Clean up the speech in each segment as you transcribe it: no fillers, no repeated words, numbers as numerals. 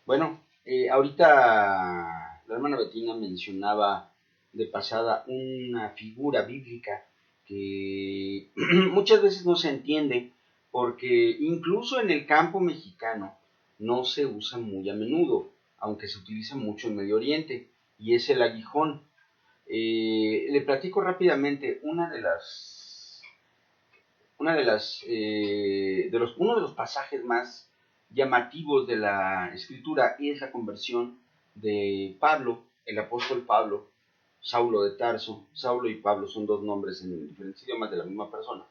Bueno, ahorita la hermana Betina mencionaba de pasada una figura bíblica que muchas veces no se entiende porque incluso en el campo mexicano no se usa muy a menudo, aunque se utiliza mucho en Medio Oriente, y es el aguijón. Le platico rápidamente uno de los pasajes más llamativos de la escritura es la conversión de Pablo, el apóstol Pablo, Saulo de Tarso. Saulo y Pablo son dos nombres en diferentes idiomas de la misma persona.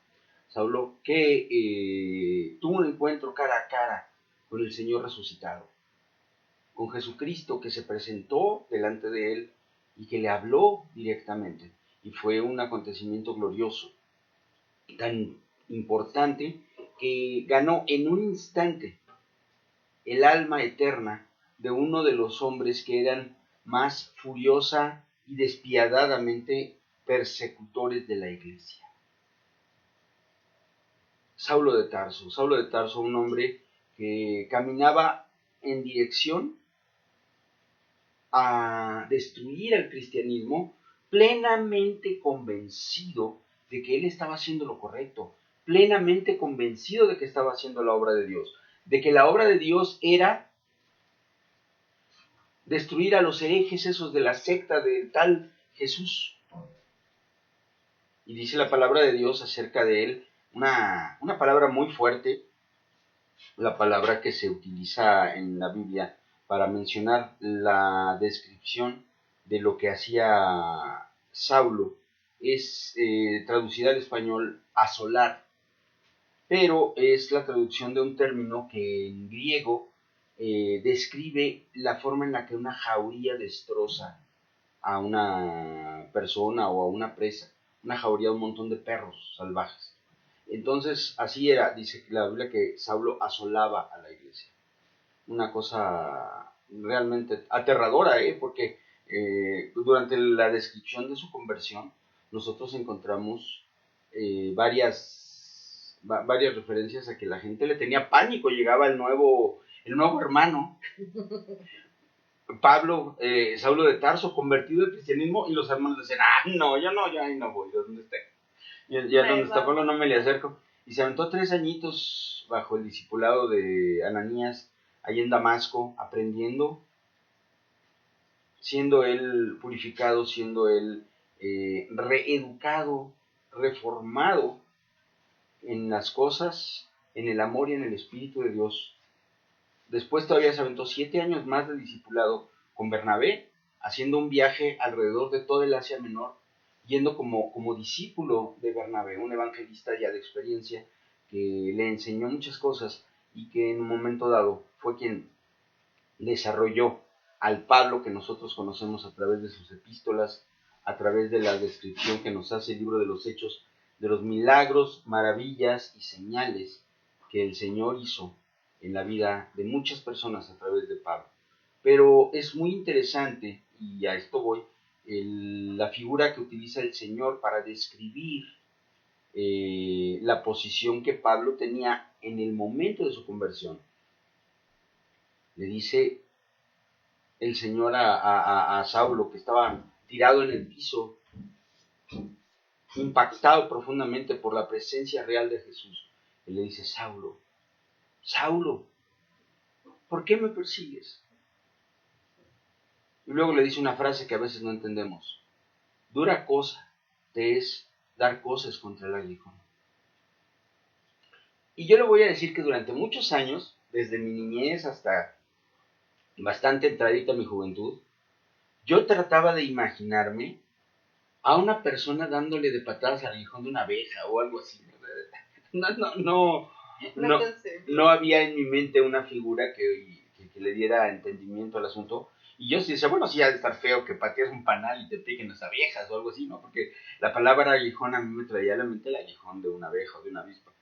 Saulo que tuvo un encuentro cara a cara con el Señor resucitado, con Jesucristo que se presentó delante de él y que le habló directamente. Y fue un acontecimiento glorioso, tan importante, que ganó en un instante el alma eterna de uno de los hombres que eran más furiosa y despiadadamente persecutores de la iglesia. Saulo de Tarso, un hombre que caminaba en dirección a destruir al cristianismo, plenamente convencido de que él estaba haciendo lo correcto, plenamente convencido de que estaba haciendo la obra de Dios, de que la obra de Dios era destruir a los herejes esos de la secta del tal Jesús. Y dice la palabra de Dios acerca de él, una palabra muy fuerte, la palabra que se utiliza en la Biblia para mencionar la descripción de lo que hacía Saulo, es traducida al español asolar, pero es la traducción de un término que en griego describe la forma en la que una jauría destroza a una persona o a una presa, una jauría, un montón de perros salvajes. Entonces, así era, dice la Biblia, que Saulo asolaba a la iglesia. Una cosa realmente aterradora, porque durante la descripción de su conversión, nosotros encontramos varias referencias a que la gente le tenía pánico, llegaba el nuevo hermano, Pablo, Saulo de Tarso, convertido al cristianismo, y los hermanos decían, no, yo no, yo ahí no voy, ¿dónde está? Ya donde está Pablo no me le acerco. Y se aventó 3 añitos bajo el discipulado de Ananías, ahí en Damasco, aprendiendo, siendo él purificado, siendo él reeducado, reformado en las cosas, en el amor y en el Espíritu de Dios. Después todavía se aventó 7 años más de discipulado con Bernabé, haciendo un viaje alrededor de todo el Asia Menor, yendo como discípulo de Bernabé, un evangelista ya de experiencia, que le enseñó muchas cosas y que en un momento dado fue quien desarrolló al Pablo que nosotros conocemos a través de sus epístolas, a través de la descripción que nos hace el libro de los Hechos, de los milagros, maravillas y señales que el Señor hizo en la vida de muchas personas a través de Pablo. Pero es muy interesante, y a esto voy, la figura que utiliza el Señor para describir la posición que Pablo tenía en el momento de su conversión. Le dice el Señor a Saulo, que estaba tirado en el piso, impactado profundamente por la presencia real de Jesús. Él le dice, Saulo, Saulo, ¿por qué me persigues? Y luego le dice una frase que a veces no entendemos. Dura cosa te es dar cosas contra el aguijón. Y yo le voy a decir que durante muchos años, desde mi niñez hasta bastante entradita mi juventud, yo trataba de imaginarme a una persona dándole de patadas al aguijón de una abeja o algo así. No había en mi mente una figura que le diera entendimiento al asunto. Y yo sí decía, bueno, sí ha de estar feo que pateas un panal y te piquen las abejas o algo así, ¿no? Porque la palabra aguijón a mí me traía a la mente el aguijón de una abeja o de una avispa.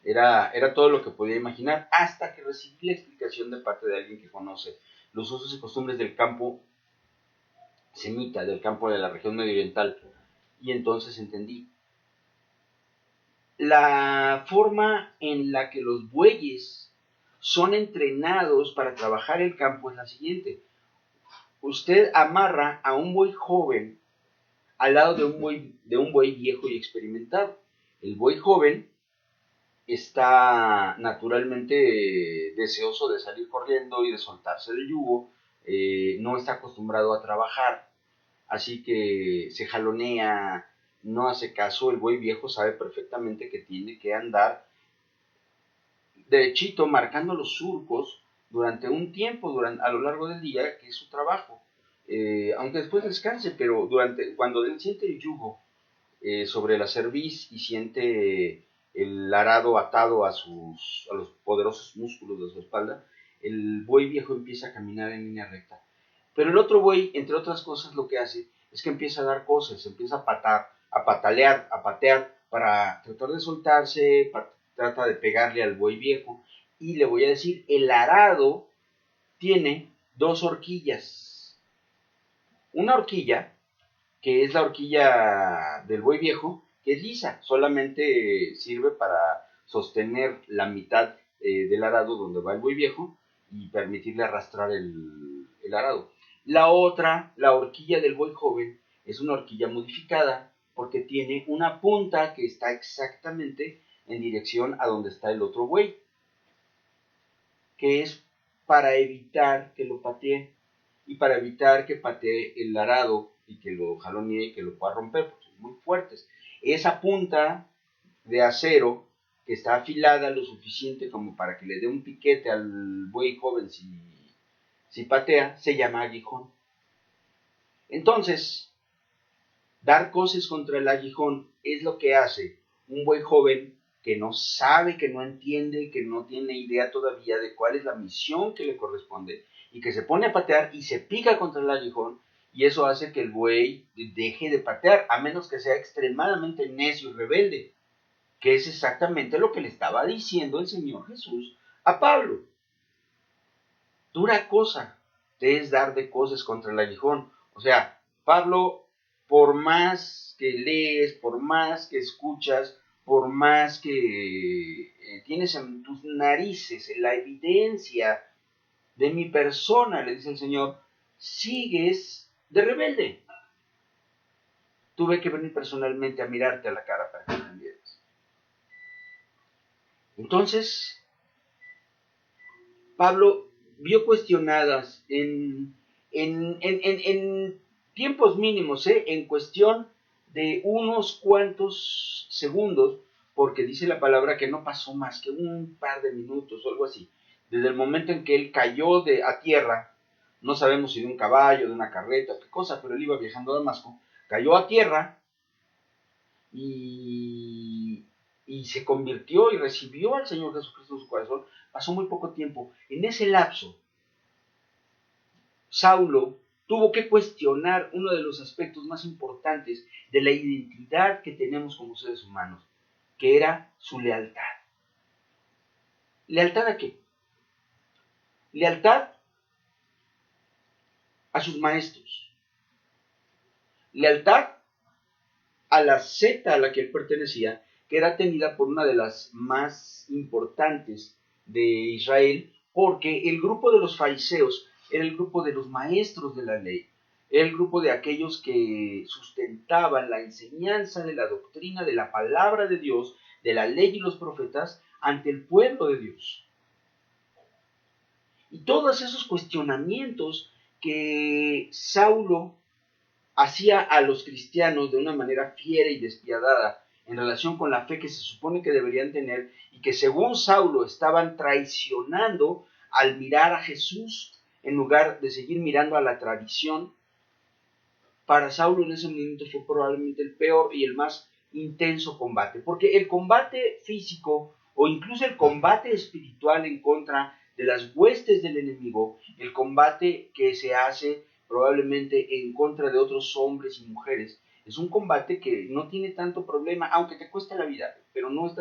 Era todo lo que podía imaginar, hasta que recibí la explicación de parte de alguien que conoce los usos y costumbres del campo semita, del campo de la región medio oriental. Y entonces entendí. La forma en la que los bueyes son entrenados para trabajar el campo es la siguiente. Usted amarra a un buey joven al lado de un buey viejo y experimentado. El buey joven está naturalmente deseoso de salir corriendo y de soltarse del yugo, no está acostumbrado a trabajar, así que se jalonea, no hace caso. El buey viejo sabe perfectamente que tiene que andar derechito, marcando los surcos durante un tiempo, a lo largo del día, que es su trabajo. Aunque después descanse, pero cuando él siente el yugo sobre la cerviz y siente el arado atado a los poderosos músculos de su espalda, el buey viejo empieza a caminar en línea recta. Pero el otro buey, entre otras cosas, lo que hace es que empieza a dar cosas, empieza a patalear, a patear para tratar de soltarse, trata de pegarle al buey viejo. Y le voy a decir, el arado tiene dos horquillas. Una horquilla, que es la horquilla del buey viejo, que es lisa, solamente sirve para sostener la mitad del arado donde va el buey viejo y permitirle arrastrar el arado. La otra, la horquilla del buey joven, es una horquilla modificada porque tiene una punta que está exactamente en dirección a donde está el otro buey, que es para evitar que lo patee y para evitar que patee el arado y que lo jalonee y que lo pueda romper, porque son muy fuertes. Esa punta de acero que está afilada lo suficiente como para que le dé un piquete al buey joven si patea, se llama aguijón. Entonces, dar coces contra el aguijón es lo que hace un buey joven que no sabe, que no entiende, que no tiene idea todavía de cuál es la misión que le corresponde, y que se pone a patear y se pica contra el aguijón, y eso hace que el buey deje de patear, a menos que sea extremadamente necio y rebelde, que es exactamente lo que le estaba diciendo el Señor Jesús a Pablo. Dura cosa te es dar de coces contra el aguijón. O sea, Pablo, por más que lees, por más que escuchas, por más que tienes en tus narices la evidencia de mi persona, le dice el Señor, sigues de rebelde. Tuve que venir personalmente a mirarte a la cara para que entendieras. Entonces, Pablo vio cuestionadas en tiempos mínimos, en cuestión de unos cuantos segundos, porque dice la palabra que no pasó más que un par de minutos o algo así, desde el momento en que él cayó a tierra, no sabemos si de un caballo, de una carreta, qué cosa, pero él iba viajando a Damasco, cayó a tierra y se convirtió y recibió al Señor Jesucristo en su corazón. Pasó muy poco tiempo. En ese lapso, Saulo tuvo que cuestionar uno de los aspectos más importantes de la identidad que tenemos como seres humanos, que era su lealtad. ¿Lealtad a qué? Lealtad a sus maestros. Lealtad a la secta a la que él pertenecía, que era tenida por una de las más importantes de Israel, porque el grupo de los fariseos era el grupo de los maestros de la ley, era el grupo de aquellos que sustentaban la enseñanza de la doctrina de la palabra de Dios, de la ley y los profetas, ante el pueblo de Dios. Y todos esos cuestionamientos que Saulo hacía a los cristianos de una manera fiera y despiadada en relación con la fe que se supone que deberían tener, y que según Saulo estaban traicionando al mirar a Jesús en lugar de seguir mirando a la tradición. Para Saulo en ese momento fue probablemente el peor y el más intenso combate, porque el combate físico o incluso el combate espiritual en contra de las huestes del enemigo, el combate que se hace probablemente en contra de otros hombres y mujeres, es un combate que no tiene tanto problema, aunque te cueste la vida, pero no es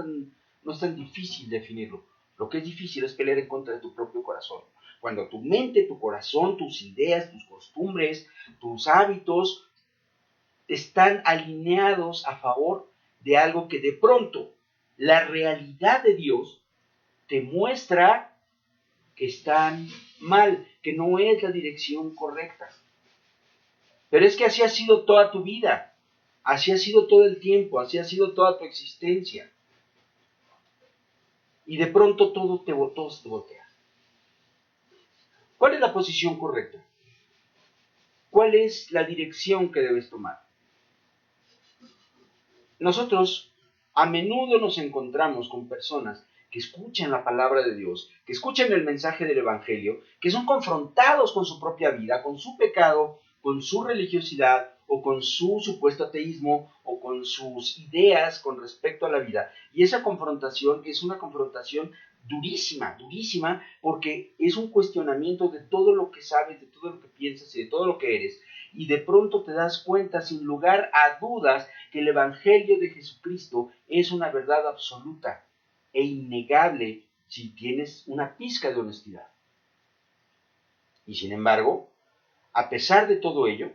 tan difícil definirlo. Lo que es difícil es pelear en contra de tu propio corazón. Cuando tu mente, tu corazón, tus ideas, tus costumbres, tus hábitos están alineados a favor de algo que de pronto la realidad de Dios te muestra que están mal, que no es la dirección correcta. Pero es que así ha sido toda tu vida, así ha sido todo el tiempo, así ha sido toda tu existencia. Y de pronto todo se te voltea. ¿Cuál es la posición correcta? ¿Cuál es la dirección que debes tomar? Nosotros a menudo nos encontramos con personas que escuchan la palabra de Dios, que escuchan el mensaje del Evangelio, que son confrontados con su propia vida, con su pecado, con su religiosidad o con su supuesto ateísmo o con sus ideas con respecto a la vida. Y esa confrontación es una confrontación durísima, durísima, porque es un cuestionamiento de todo lo que sabes, de todo lo que piensas y de todo lo que eres. Y de pronto te das cuenta, sin lugar a dudas, que el Evangelio de Jesucristo es una verdad absoluta e innegable si tienes una pizca de honestidad. Y sin embargo, a pesar de todo ello,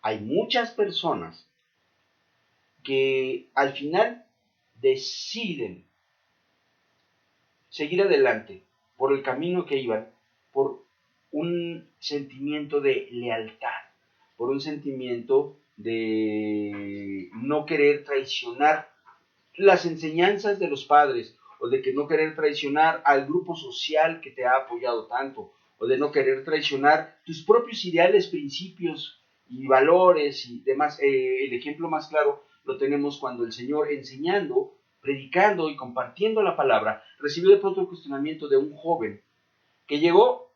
hay muchas personas que al final deciden seguir adelante por el camino que iban, por un sentimiento de lealtad, por un sentimiento de no querer traicionar las enseñanzas de los padres, o de que no querer traicionar al grupo social que te ha apoyado tanto, o de no querer traicionar tus propios ideales, principios y valores y demás. El ejemplo más claro lo tenemos cuando el Señor, enseñando, predicando y compartiendo la palabra, recibió de pronto el cuestionamiento de un joven que llegó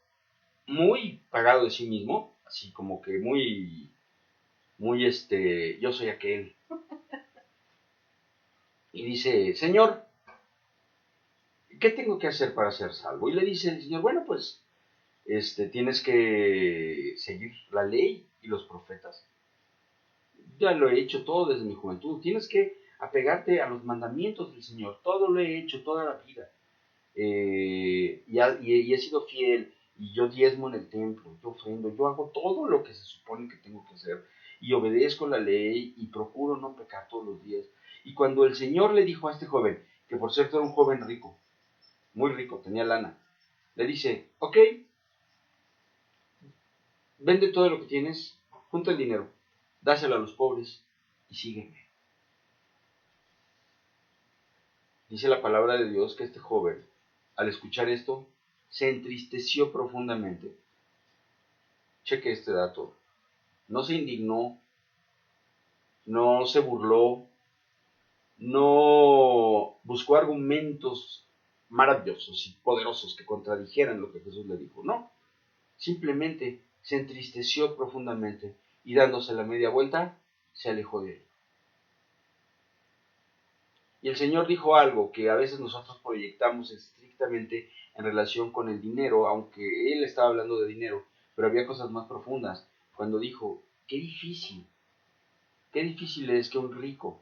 muy pagado de sí mismo, así como que muy, yo soy aquel. Y dice: Señor, ¿qué tengo que hacer para ser salvo? Y le dice el Señor: bueno, pues tienes que seguir la ley y los profetas. Ya lo he hecho todo desde mi juventud. Tienes que apegarte a los mandamientos del Señor. Todo lo he hecho toda la vida. Y he sido fiel. Y yo diezmo en el templo, yo ofrendo, yo hago todo lo que se supone que tengo que hacer. Y obedezco la ley y procuro no pecar todos los días. Y cuando el Señor le dijo a este joven, que por cierto era un joven rico, muy rico, tenía lana, le dice: ok, vende todo lo que tienes, junta el dinero, dáselo a los pobres y sígueme. Dice la palabra de Dios que este joven, al escuchar esto, se entristeció profundamente. Cheque este dato. No se indignó, no se burló, no buscó argumentos maravillosos y poderosos que contradijeran lo que Jesús le dijo. No, simplemente se entristeció profundamente y, dándose la media vuelta, se alejó de él. Y el Señor dijo algo que a veces nosotros proyectamos estrictamente en relación con el dinero, aunque Él estaba hablando de dinero, pero había cosas más profundas. Cuando dijo: qué difícil es que un rico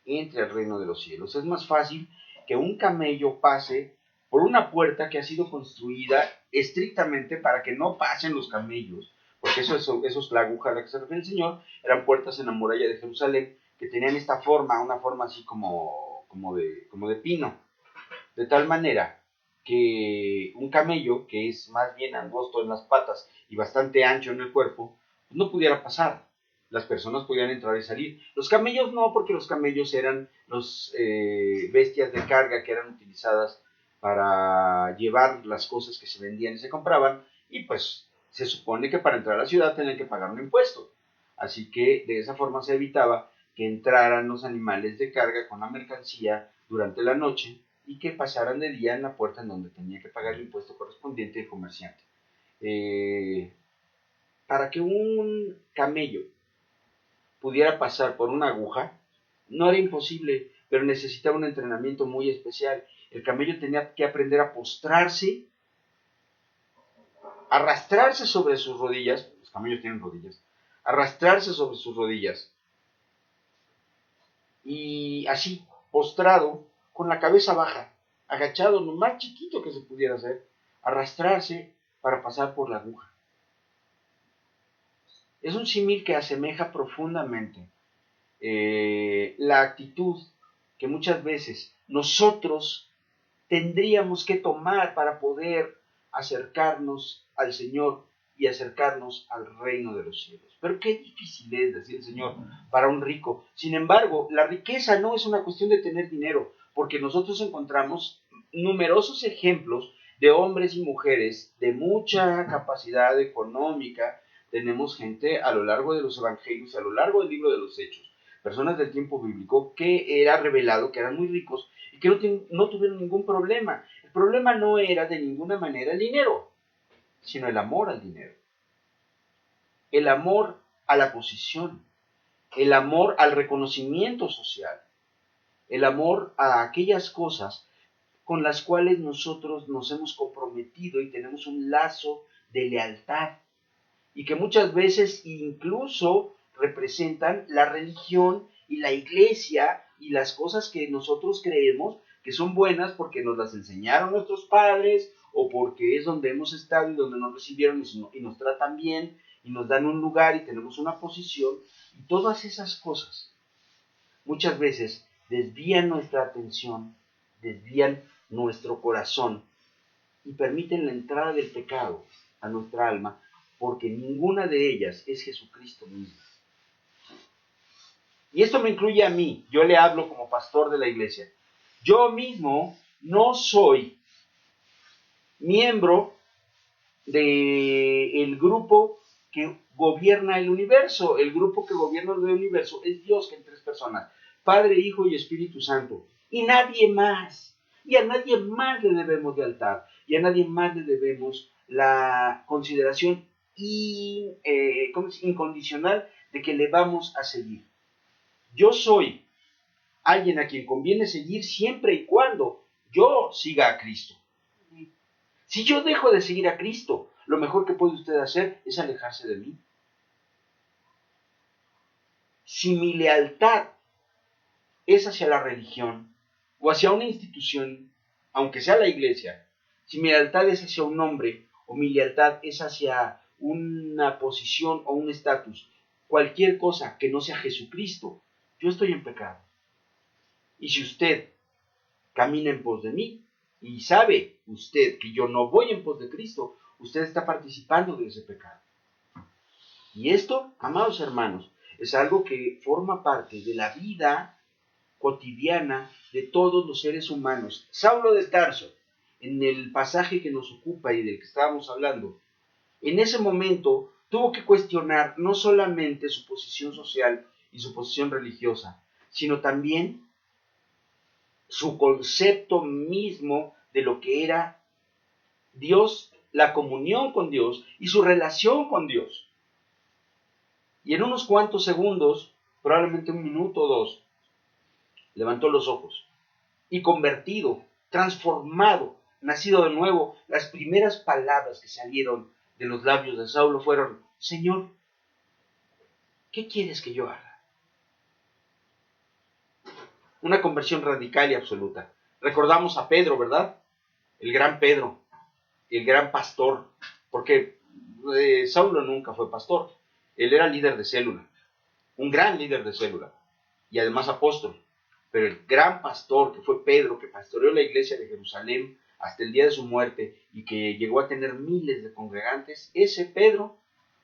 entre al reino de los cielos. Es más fácil que un camello pase por una puerta que ha sido construida estrictamente para que no pasen los camellos, porque eso es la aguja a la que se refiere el Señor. Eran puertas en la muralla de Jerusalén que tenían esta forma, una forma así como de pino, de tal manera que un camello, que es más bien angosto en las patas y bastante ancho en el cuerpo, no pudiera pasar. Las personas podían entrar y salir. Los camellos no, porque los camellos eran los bestias de carga que eran utilizadas para llevar las cosas que se vendían y se compraban, y pues se supone que para entrar a la ciudad tenían que pagar un impuesto. Así que de esa forma se evitaba que entraran los animales de carga con la mercancía durante la noche y que pasaran de día en la puerta en donde tenía que pagar el impuesto correspondiente el comerciante. Para que un camello pudiera pasar por una aguja, no era imposible, pero necesitaba un entrenamiento muy especial. El camello tenía que aprender a postrarse, arrastrarse sobre sus rodillas, los camellos tienen rodillas, arrastrarse sobre sus rodillas, y así, postrado, con la cabeza baja, agachado, lo más chiquito que se pudiera hacer, arrastrarse para pasar por la aguja. Es un símil que asemeja profundamente la actitud que muchas veces nosotros tendríamos que tomar para poder acercarnos al Señor y acercarnos al reino de los cielos. Pero qué difícil es, decía el Señor, para un rico. Sin embargo, la riqueza no es una cuestión de tener dinero, porque nosotros encontramos numerosos ejemplos de hombres y mujeres de mucha capacidad económica. Tenemos gente a lo largo de los evangelios, a lo largo del libro de los Hechos, personas del tiempo bíblico que era revelado que eran muy ricos y que no tuvieron ningún problema. El problema no era de ninguna manera el dinero, sino el amor al dinero, el amor a la posición, el amor al reconocimiento social, el amor a aquellas cosas con las cuales nosotros nos hemos comprometido y tenemos un lazo de lealtad y que muchas veces incluso representan la religión y la iglesia y las cosas que nosotros creemos que son buenas porque nos las enseñaron nuestros padres o porque es donde hemos estado y donde nos recibieron y nos tratan bien y nos dan un lugar y tenemos una posición, y todas esas cosas muchas veces desvían nuestra atención, desvían nuestro corazón y permiten la entrada del pecado a nuestra alma, porque ninguna de ellas es Jesucristo mismo. Y esto me incluye a mí, yo le hablo como pastor de la iglesia. Yo mismo no soy miembro del grupo que gobierna el universo. El grupo que gobierna el universo es Dios, que en tres personas, Padre, Hijo y Espíritu Santo, y nadie más. Y a nadie más le debemos lealtad, y a nadie más le debemos la consideración incondicional de que le vamos a seguir. Yo soy alguien a quien conviene seguir siempre y cuando yo siga a Cristo. Si yo dejo de seguir a Cristo, lo mejor que puede usted hacer es alejarse de mí. Si mi lealtad es hacia la religión o hacia una institución, aunque sea la iglesia, si mi lealtad es hacia un hombre o mi lealtad es hacia una posición o un estatus, cualquier cosa que no sea Jesucristo, yo estoy en pecado. Y si usted camina en pos de mí y sabe usted que yo no voy en pos de Cristo, usted está participando de ese pecado. Y esto, amados hermanos, es algo que forma parte de la vida cotidiana de todos los seres humanos. Saulo de Tarso, en el pasaje que nos ocupa y del que estábamos hablando, en ese momento tuvo que cuestionar no solamente su posición social y su posición religiosa, sino también su concepto mismo de lo que era Dios, la comunión con Dios y su relación con Dios. Y en unos cuantos segundos, probablemente un minuto o dos, levantó los ojos y convertido, transformado, nacido de nuevo, las primeras palabras que salieron de los labios de Saulo fueron: Señor, ¿qué quieres que yo haga? Una conversión radical y absoluta. Recordamos a Pedro, ¿verdad? El gran Pedro, el gran pastor, porque Saulo nunca fue pastor, él era líder de célula, un gran líder de célula, y además apóstol, pero el gran pastor que fue Pedro, que pastoreó la iglesia de Jerusalén hasta el día de su muerte, y que llegó a tener miles de congregantes, ese Pedro,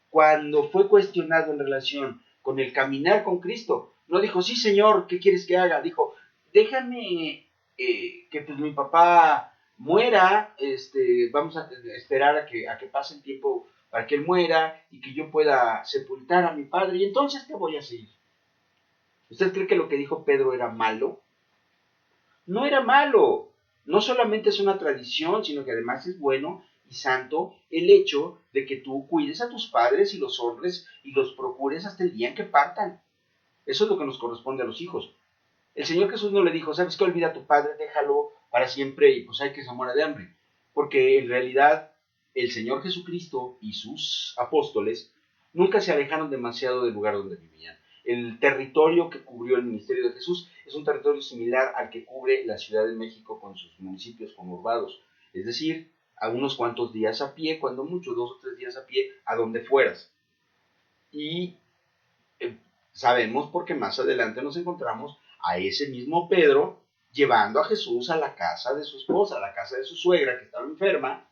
cuando fue cuestionado en relación con el caminar con Cristo, no dijo: sí, Señor, ¿qué quieres que haga? Dijo: déjame que pues mi papá muera, vamos a esperar a que pase el tiempo para que él muera y que yo pueda sepultar a mi padre, y entonces te voy a seguir. ¿Usted cree que lo que dijo Pedro era malo? No era malo. No solamente es una tradición, sino que además es bueno y santo el hecho de que tú cuides a tus padres y los honres y los procures hasta el día en que partan. Eso es lo que nos corresponde a los hijos. El Señor Jesús no le dijo: ¿sabes qué? Olvida a tu padre, déjalo para siempre y pues hay que se muera de hambre. Porque en realidad el Señor Jesucristo y sus apóstoles nunca se alejaron demasiado del lugar donde vivían. El territorio que cubrió el ministerio de Jesús es un territorio similar al que cubre la Ciudad de México con sus municipios conurbados. Es decir, a unos cuantos días a pie, cuando mucho, 2 o 3 días a pie, a donde fueras. Y sabemos porque más adelante nos encontramos a ese mismo Pedro llevando a Jesús a la casa de su esposa, a la casa de su suegra que estaba enferma,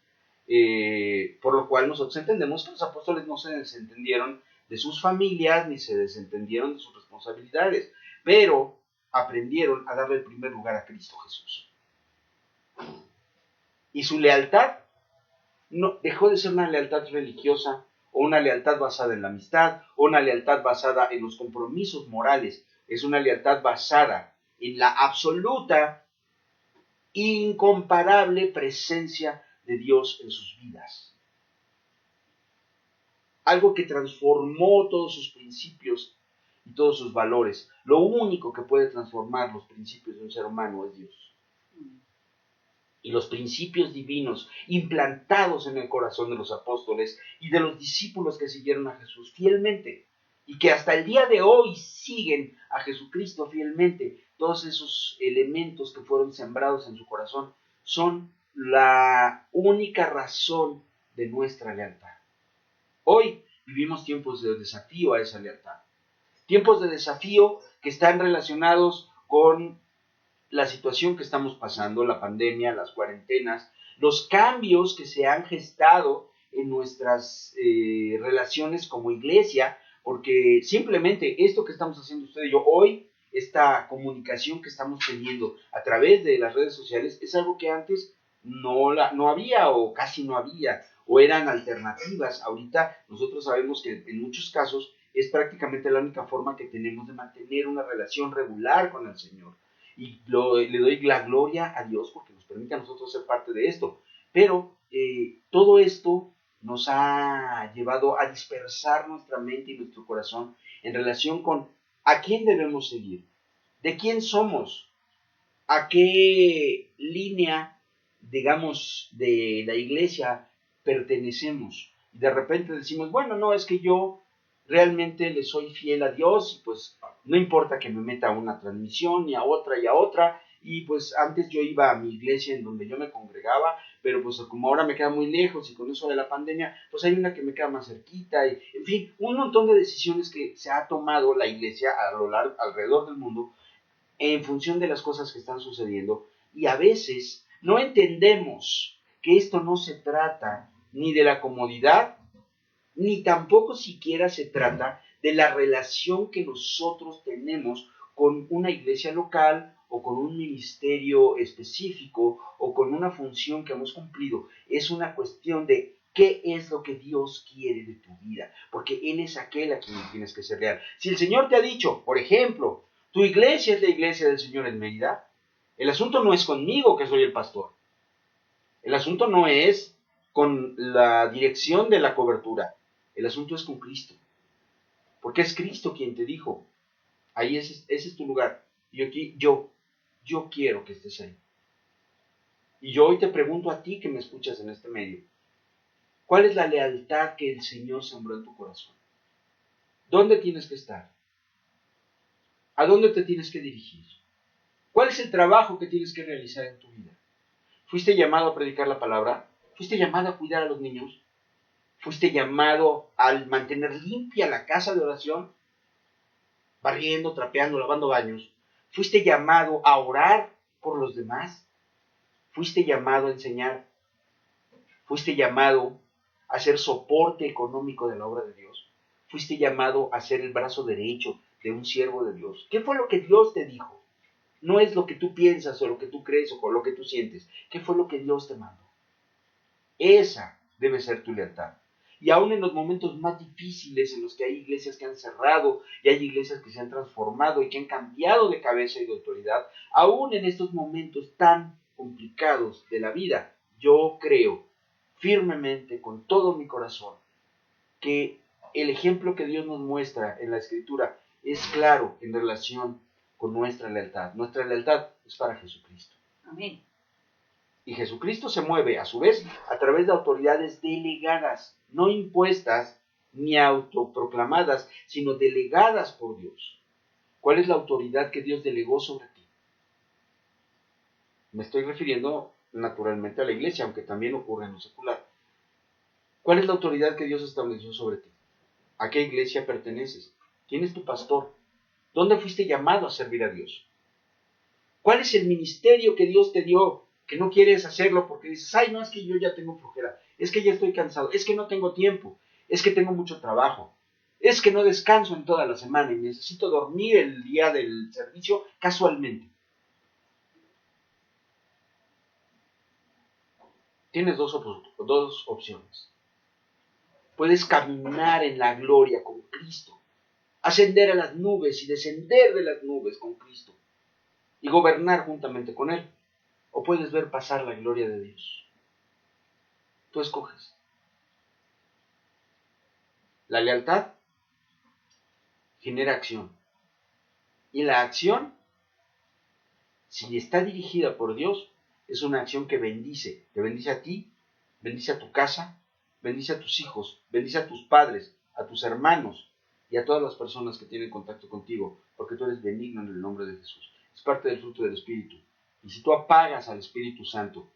Por lo cual nosotros entendemos que los apóstoles no se desentendieron de sus familias ni se desentendieron de sus responsabilidades, pero aprendieron a darle el primer lugar a Cristo Jesús. Y su lealtad no dejó de ser una lealtad religiosa o una lealtad basada en la amistad o una lealtad basada en los compromisos morales. Es una lealtad basada en la absoluta, incomparable presencia de Dios en sus vidas. Algo que transformó todos sus principios y todos sus valores. Lo único que puede transformar los principios de un ser humano es Dios. Y los principios divinos implantados en el corazón de los apóstoles y de los discípulos que siguieron a Jesús fielmente y que hasta el día de hoy siguen a Jesucristo fielmente, todos esos elementos que fueron sembrados en su corazón son la única razón de nuestra lealtad. Hoy vivimos tiempos de desafío a esa lealtad, tiempos de desafío que están relacionados con la situación que estamos pasando, la pandemia, las cuarentenas, los cambios que se han gestado en nuestras relaciones como iglesia, porque simplemente esto que estamos haciendo usted y yo hoy, esta comunicación que estamos teniendo a través de las redes sociales, es algo que antes no había o casi no había, o eran alternativas. Ahorita nosotros sabemos que en muchos casos es prácticamente la única forma que tenemos de mantener una relación regular con el Señor. Y le doy la gloria a Dios porque nos permite a nosotros ser parte de esto. Pero todo esto nos ha llevado a dispersar nuestra mente y nuestro corazón en relación con a quién debemos seguir, de quién somos, a qué línea, digamos, de la iglesia pertenecemos. Y de repente decimos, bueno, no, es que yo realmente le soy fiel a Dios y pues no importa que me meta a una transmisión y a otra, y pues antes yo iba a mi iglesia en donde yo me congregaba, pero pues como ahora me queda muy lejos y con eso de la pandemia, pues hay una que me queda más cerquita, y en fin, un montón de decisiones que se ha tomado la iglesia a lo largo, alrededor del mundo en función de las cosas que están sucediendo, y a veces no entendemos que esto no se trata ni de la comodidad, ni tampoco siquiera se trata de la relación que nosotros tenemos con una iglesia local o con un ministerio específico o con una función que hemos cumplido. Es una cuestión de qué es lo que Dios quiere de tu vida, porque Él es aquel a quien tienes que ser leal. Si el Señor te ha dicho, por ejemplo, tu iglesia es la iglesia del Señor en Mérida, el asunto no es conmigo que soy el pastor. El asunto no es con la dirección de la cobertura. El asunto es con Cristo. Porque es Cristo quien te dijo, ahí ese es tu lugar. Y aquí yo quiero que estés ahí. Y yo hoy te pregunto a ti que me escuchas en este medio, ¿cuál es la lealtad que el Señor sembró en tu corazón? ¿Dónde tienes que estar? ¿A dónde te tienes que dirigir? ¿Cuál es el trabajo que tienes que realizar en tu vida? ¿Fuiste llamado a predicar la palabra? ¿Fuiste llamado a cuidar a los niños? ¿Fuiste llamado a mantener limpia la casa de oración? Barriendo, trapeando, lavando baños. ¿Fuiste llamado a orar por los demás? ¿Fuiste llamado a enseñar? ¿Fuiste llamado a ser soporte económico de la obra de Dios? ¿Fuiste llamado a ser el brazo derecho de un siervo de Dios? ¿Qué fue lo que Dios te dijo? No es lo que tú piensas o lo que tú crees o lo que tú sientes. ¿Qué fue lo que Dios te mandó? Esa debe ser tu lealtad. Y aún en los momentos más difíciles en los que hay iglesias que han cerrado y hay iglesias que se han transformado y que han cambiado de cabeza y de autoridad, aún en estos momentos tan complicados de la vida, yo creo firmemente con todo mi corazón que el ejemplo que Dios nos muestra en la Escritura es claro en relación con nuestra lealtad. Nuestra lealtad es para Jesucristo. Amén. Y Jesucristo se mueve, a su vez, a través de autoridades delegadas, no impuestas ni autoproclamadas, sino delegadas por Dios. ¿Cuál es la autoridad que Dios delegó sobre ti? Me estoy refiriendo naturalmente a la iglesia, aunque también ocurre en lo secular. ¿Cuál es la autoridad que Dios estableció sobre ti? ¿A qué iglesia perteneces? ¿Quién es tu pastor? ¿Dónde fuiste llamado a servir a Dios? ¿Cuál es el ministerio que Dios te dio? que no quieres hacerlo porque dices, ay, no, es que yo ya tengo flojera, es que ya estoy cansado, es que no tengo tiempo, es que tengo mucho trabajo, es que no descanso en toda la semana y necesito dormir el día del servicio casualmente. Tienes dos opciones. Puedes caminar en la gloria con Cristo, ascender a las nubes y descender de las nubes con Cristo y gobernar juntamente con Él. O puedes ver pasar la gloria de Dios. Tú escoges. La lealtad genera acción. Y la acción, si está dirigida por Dios, es una acción que bendice. Te bendice a ti, bendice a tu casa, bendice a tus hijos, bendice a tus padres, a tus hermanos y a todas las personas que tienen contacto contigo, porque tú eres benigno en el nombre de Jesús. Es parte del fruto del Espíritu. Y si tú apagas al Espíritu Santo,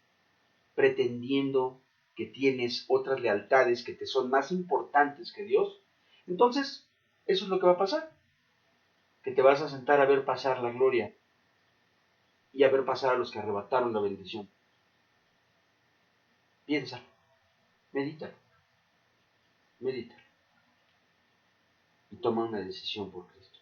pretendiendo que tienes otras lealtades que te son más importantes que Dios, entonces eso es lo que va a pasar. Que te vas a sentar a ver pasar la gloria y a ver pasar a los que arrebataron la bendición. Piensa, medita, medita y toma una decisión por Cristo.